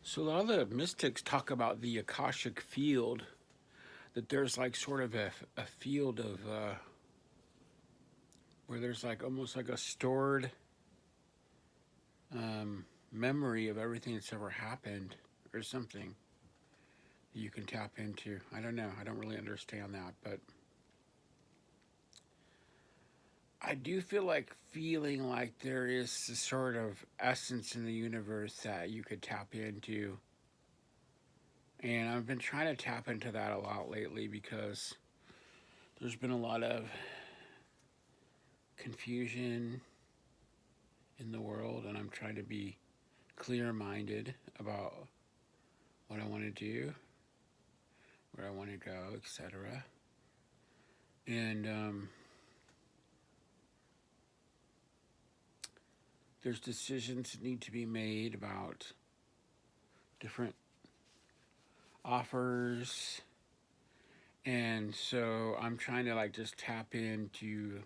So a lot of the mystics talk about the Akashic field, that there's like sort of a field of where there's like almost like a stored memory of everything that's ever happened or something that you can tap into. I don't know. I don't really understand that, but I do feel like feeling like there is this sort of essence in the universe that you could tap into. And I've been trying to tap into that a lot lately because there's been a lot of confusion in the world, and I'm trying to be clear minded about what I want to do, where I want to go, etc. And there's decisions that need to be made about different offers. And so I'm trying to like just tap into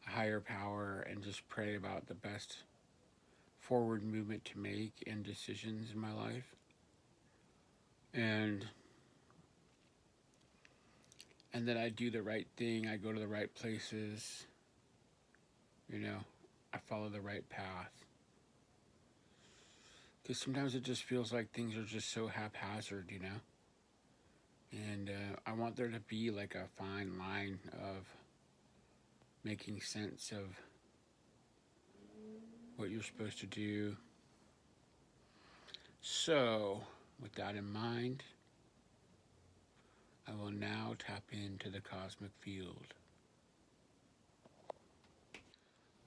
a higher power and just pray about the best forward movement to make and decisions in my life. And then I do the right thing, I go to the right places, you know, I follow the right path. Because sometimes it just feels like things are just so haphazard, you know? And I want there to be like a fine line of making sense of what you're supposed to do. So, with that in mind, I will now tap into the cosmic field.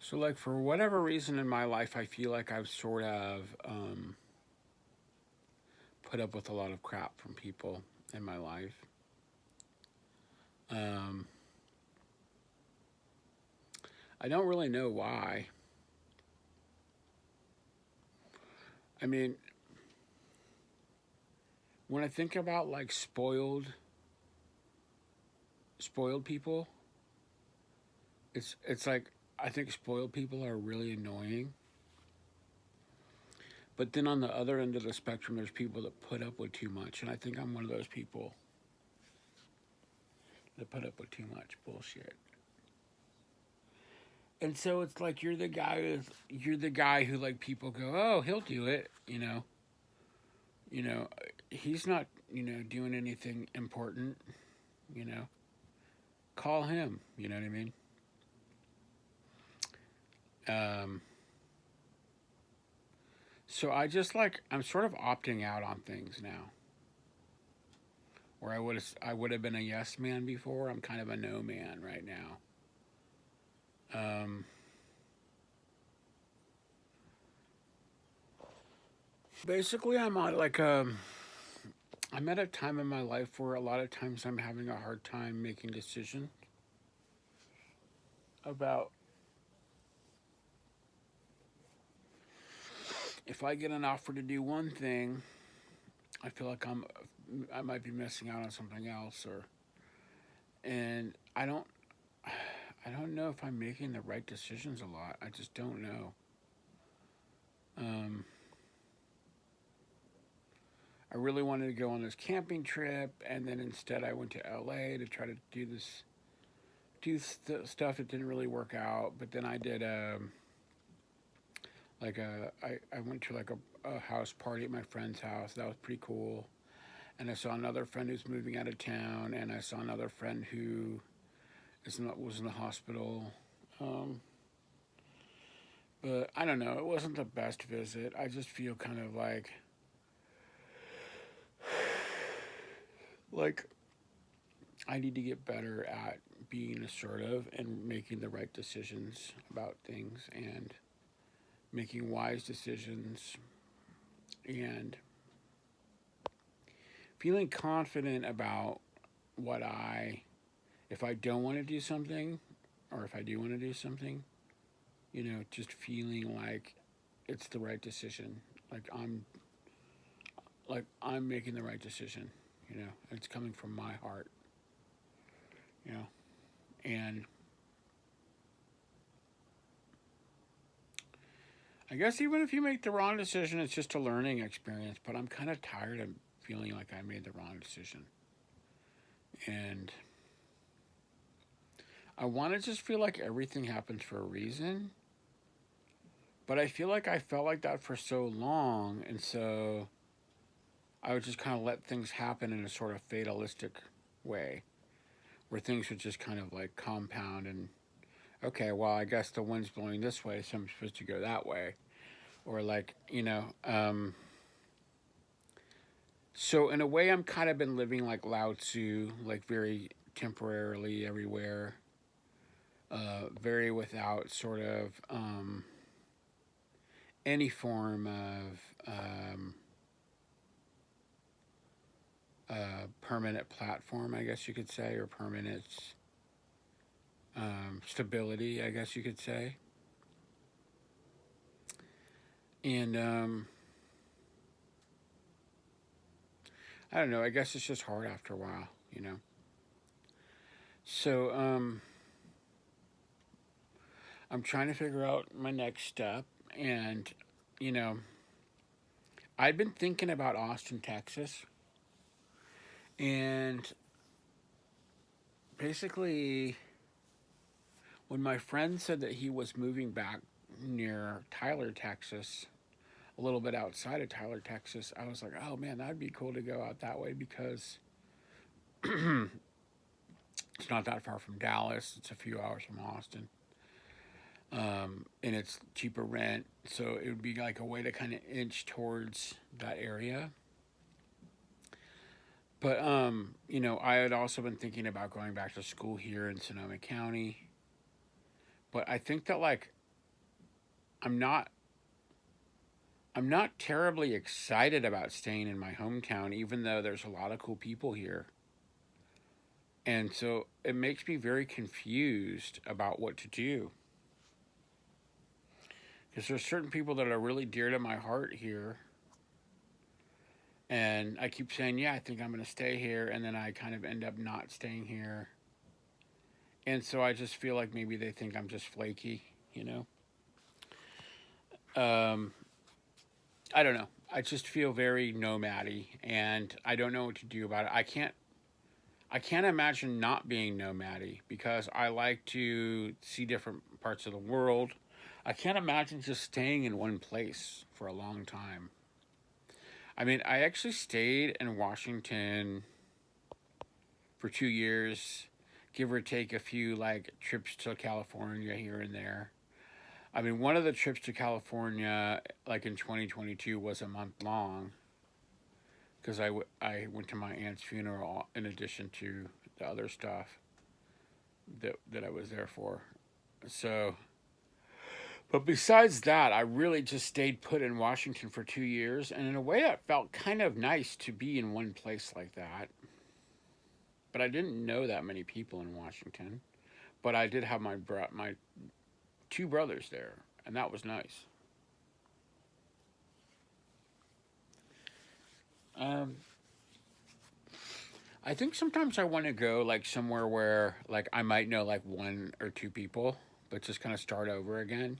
So, like, for whatever reason in my life, I feel like I've sort of put up with a lot of crap from people in my life. Um, I don't really know why. I mean, when I think about like spoiled people, it's like I think spoiled people are really annoying. But then on the other end of the spectrum, there's people that put up with too much, and I think I'm one of those people that put up with too much bullshit. And so it's like you're the guy who like people go, oh, he'll do it, you know, he's not, doing anything important, you know, call him, you know what I mean? Um, so I'm sort of opting out on things now. Where I would have been a yes man before, I'm kind of a no man right now. Um, Basically, I'm at a time in my life where a lot of times I'm having a hard time making decisions about if I get an offer to do one thing, I feel like I might be missing out on something else, and I don't know if I'm making the right decisions a lot. I just don't know. Um, I really wanted to go on this camping trip, and then instead I went to LA to try to stuff that didn't really work out. But then I did I went to like a house party at my friend's house. That was pretty cool. And I saw another friend who's moving out of town, and I saw another friend who was in the hospital. Um, but I don't know. It wasn't the best visit. I just feel kind of like I need to get better at being assertive and making the right decisions about things and making wise decisions and feeling confident about what if I don't want to do something or if I do want to do something, just feeling like it's the right decision. Like I'm making the right decision, it's coming from my heart, you know, and I guess even if you make the wrong decision, it's just a learning experience. But I'm kind of tired of feeling like I made the wrong decision. And I want to just feel like everything happens for a reason. But I feel like I felt like that for so long. And so I would just kind of let things happen in a sort of fatalistic way where things would just kind of like compound and, okay, well, I guess the wind's blowing this way, so I'm supposed to go that way. Or like, so in a way, I'm kind of been living like Lao Tzu, like very temporarily everywhere, very without sort of any form of permanent platform, I guess you could say, or permanent stability, I guess you could say. And I don't know. I guess it's just hard after a while. So I'm trying to figure out my next step, and you know, I've been thinking about Austin, Texas, and basically, when my friend said that he was moving back near Tyler, Texas, a little bit outside of Tyler, Texas, I was like, oh man, that'd be cool to go out that way because it's not that far from Dallas. It's a few hours from Austin. And it's cheaper rent, so it would be like a way to kind of inch towards that area. But I had also been thinking about going back to school here in Sonoma County. But I think that like I'm not I'm not terribly excited about staying in my hometown, even though there's a lot of cool people here. And so it makes me very confused about what to do. Because there's certain people that are really dear to my heart here. And I keep saying, yeah, I think I'm going to stay here. And then I kind of end up not staying here. And so I just feel like maybe they think I'm just flaky. Um, I don't know. I just feel very nomady, and I don't know what to do about it. I can't imagine not being nomady because I like to see different parts of the world. I can't imagine just staying in one place for a long time. I mean, I actually stayed in Washington for 2 years, give or take a few like trips to California here and there. I mean, one of the trips to California, like in 2022, was a month long because I went to my aunt's funeral in addition to the other stuff that I was there for. So, but besides that, I really just stayed put in Washington for 2 years, and in a way, it felt kind of nice to be in one place like that. But I didn't know that many people in Washington. But I did have my two brothers there, and that was nice. Um, I think sometimes I want to go like somewhere where like I might know like one or two people, but just kind of start over again.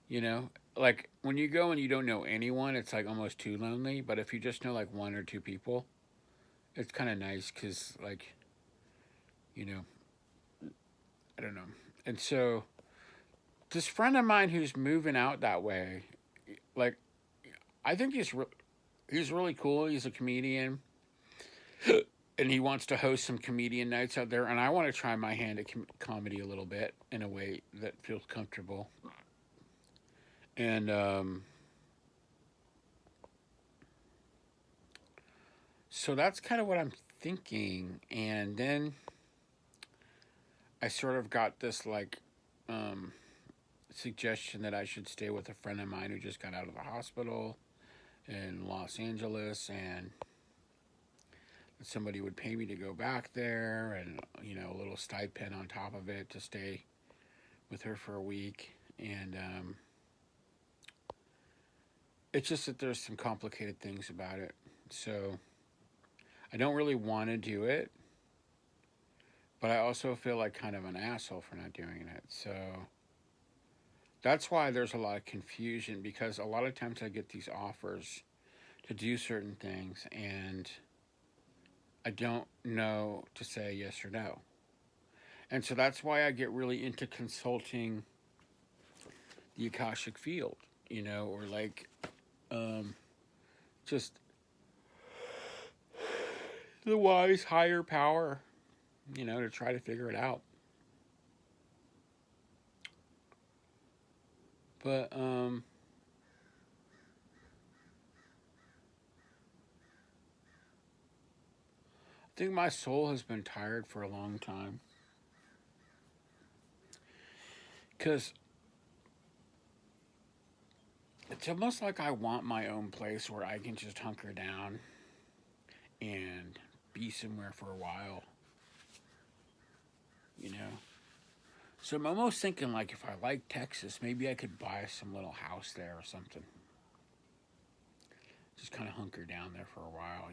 You know, like when you go and you don't know anyone, it's like almost too lonely. But if you just know like one or two people, it's kind of nice because like you know I don't know. And so this friend of mine who's moving out that way, like I think he's really cool. He's a comedian, and he wants to host some comedian nights out there. And I want to try my hand at comedy a little bit in a way that feels comfortable. And so that's kind of what I'm thinking. And then I sort of got this like um, suggestion that I should stay with a friend of mine who just got out of the hospital in Los Angeles, and somebody would pay me to go back there, and a little stipend on top of it to stay with her for a week. And it's just that there's some complicated things about it. So I don't really want to do it, but I also feel like kind of an asshole for not doing it. So That's why there's a lot of confusion, because a lot of times I get these offers to do certain things and I don't know to say yes or no. And so that's why I get really into consulting the Akashic field, or like um, just the wise higher power, to try to figure it out. But I think my soul has been tired for a long time, because it's almost like I want my own place where I can just hunker down and be somewhere for a while, you know. So I'm almost thinking, like, if I like Texas, maybe I could buy some little house there or something. Just kind of hunker down there for a while.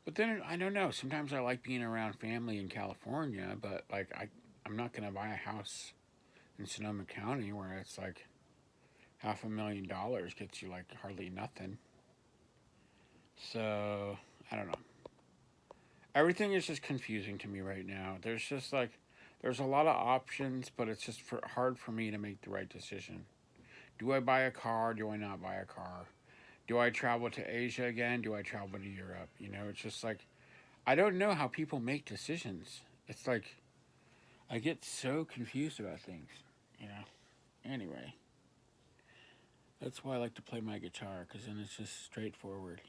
But then I don't know. Sometimes I like being around family in California, but like I'm not gonna buy a house in Sonoma County where it's like $500,000 gets you like hardly nothing. So I don't know. Everything is just confusing to me right now. There's a lot of options, but it's just hard for me to make the right decision. Do I buy a car? Do I not buy a car? Do I travel to Asia again? Do I travel to Europe? It's just like I don't know how people make decisions. It's like I get so confused about things. Anyway, that's why I like to play my guitar, because then it's just straightforward.